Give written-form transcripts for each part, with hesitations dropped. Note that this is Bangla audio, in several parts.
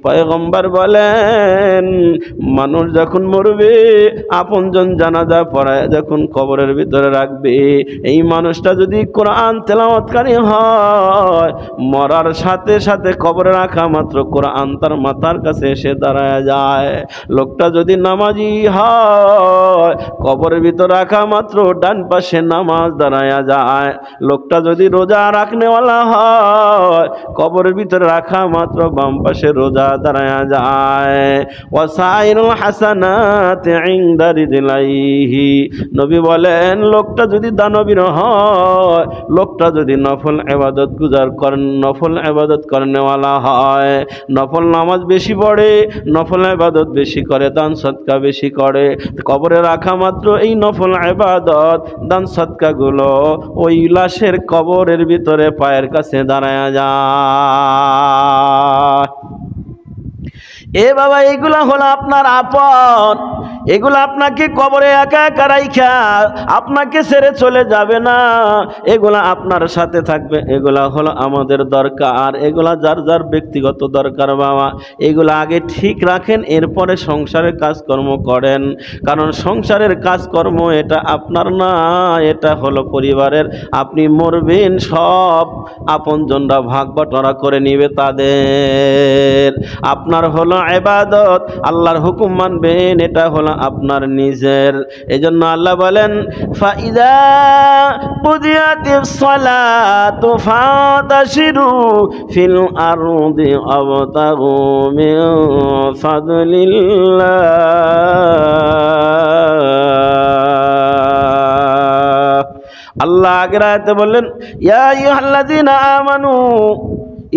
পয়গম্বর বলেন মানুষ যখন মরবে আপনজন জানাজা পড়ায় যখন কবরের ভিতরে রাখবে, এই মানুষটা যদি কোরআন তেলাওয়াতকারী হয়, মরার সাথে সাথে কবরে রাখা মাত্র কোরআন তার মাথার কাছে এসে দাঁড়ায় যায়। লোকটা যদি নামাজি হয়, কবরের ভিতরে রাখা মাত্র ডান পাশে নামাজ দাঁড়ায় যায়। লোকটা যদি রোজা রাখনেওয়ালা হয়, কবরের ভিতরে রাখা মাত্র বাম পাশে রোজা দাঁড়ায়া যায়। ওয়াসাইরুল হাসানাতি ইনদা রিজলাইহি, নবী বলেন লোকটা যদি দানবীর হয়, লোকটা যদি নফল ইবাদত গুজার করেন, নফল ইবাদত করনেওয়ালা হয়, নফল নামাজ বেশি পড়ে, নফল ইবাদত বেশি করে, দান সদকা বেশি করে, কবরে রাখা মাত্র এই নফল ইবাদত দান সদকাগুলো ওই লাশের কবরের ভিতরে পায়ের কাছে দাঁড়ায়া যায়। এ বাবা, এগুলা হলো আপনার আপন, এগুলা আপনাকে কবরে একা একা রাইখা আপনাকে ছেড়ে চলে যাবে না, এগুলা আপনার সাথে থাকবে। এগুলা হলো আমাদের দরকার, এগুলা যার যার ব্যক্তিগত দরকার বাবা, এগুলা আগে ঠিক রাখেন, এরপরে সংসারের কাজকর্ম করেন। কারণ সংসারের কাজকর্ম এটা আপনার না, এটা হলো পরিবারের। আপনি মরবেন, সব আপনজনরা ভাগ বাটোয়ারা করে নিবে তাদের। আপনার হলো ইবাদত, আল্লাহর হুকুম মানবেন, এটা হলো আপনার নিজের। এজন্য আল্লাহ বলেন ফাইদা কুদিয়াতিস সালাতু ফাতাশিরু ফিল আরদি আবতাগু মিন ফাদলিল্লাহ। আল্লাহ আগের আয়াতে বললেন ইয়া আইয়ুহাল্লাযীনা আমানু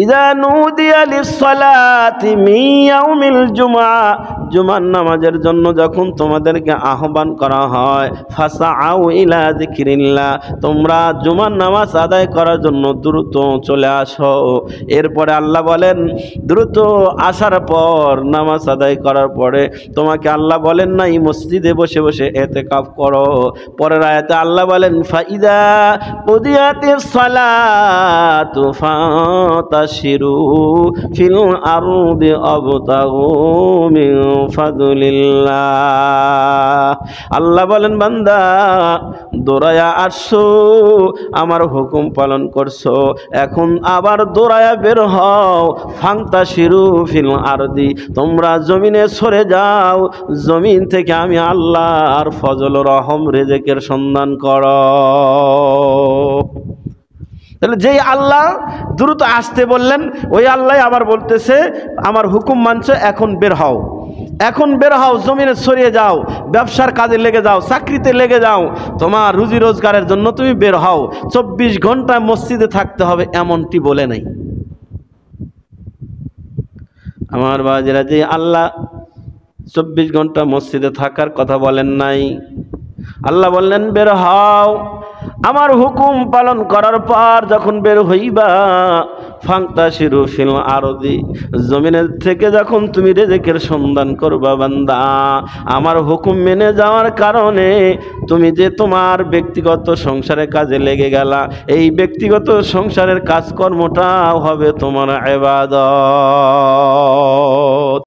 ইযা নুদিয়া লিস-সালাতি মিন ইয়াউমিল জুমআ, জুমার নামাজের জন্য যখন তোমাদেরকে আহ্বান করা হয়, ফাসাউ ইলা যিকরিল্লাহ, তোমরা জুমার নামাজ আদায় করার জন্য দ্রুত চলে আসো। এরপরে আল্লাহ বলেন দ্রুত আসার পর, নামাজ আদায় করার পরে তোমাকে আল্লাহ বলেন না এই মসজিদে বসে বসে ইতিকাফ করো। পরের আয়াতে আল্লাহ বলেন ফাইদা কুদিয়াতিস সালাতু ফাতাশিরু ফিল আরদি আবতাগু মিন ফাদলিল্লাহ। আল্লাহ বলেন বান্দা দৌড়ায়া আসছো, আমার হুকুম পালন করছো, এখন আবার দৌড়ায়া বের হও। ফান্তাশিরু ফিল আরদি, তোমরা জমিনে সরে যাও, জমিন থেকে আমি আল্লাহর ফজল রহম রিজেকের সন্ধান করো। তাহলে যেই আল্লাহ দ্রুত আসতে বললেন, ওই আল্লাহ আবার বলতেছে আমার হুকুম মানছো, এখন বের হও, এখন বের হও, জমিনে ছড়িয়ে যাও, ব্যবসার কাজে লেগে যাও, চাকরিতে লেগে যাও, তোমার রুজি রোজগারের জন্য তুমি বের হও। 24 ঘন্টা মসজিদে থাকতে হবে এমনটি বলে নাই আমার বাজিরা। যে আল্লাহ 24 ঘন্টা মসজিদে থাকার কথা বলেন নাই, আল্লাহ বললেন বের হও, আমার হুকুম পালন করার পর যখন বের হইবা, ফান্তাশিরু ফিল আরদি, জমিনের থেকে যখন তুমি রিজেকের সন্ধান করবা বান্দা, আমার হুকুম মেনে যাওয়ার কারণে তুমি যে তোমার ব্যক্তিগত সংসারের কাজে লেগে গেলা, এই ব্যক্তিগত সংসারের কাজকর্মটাও হবে তোমার ইবাদত।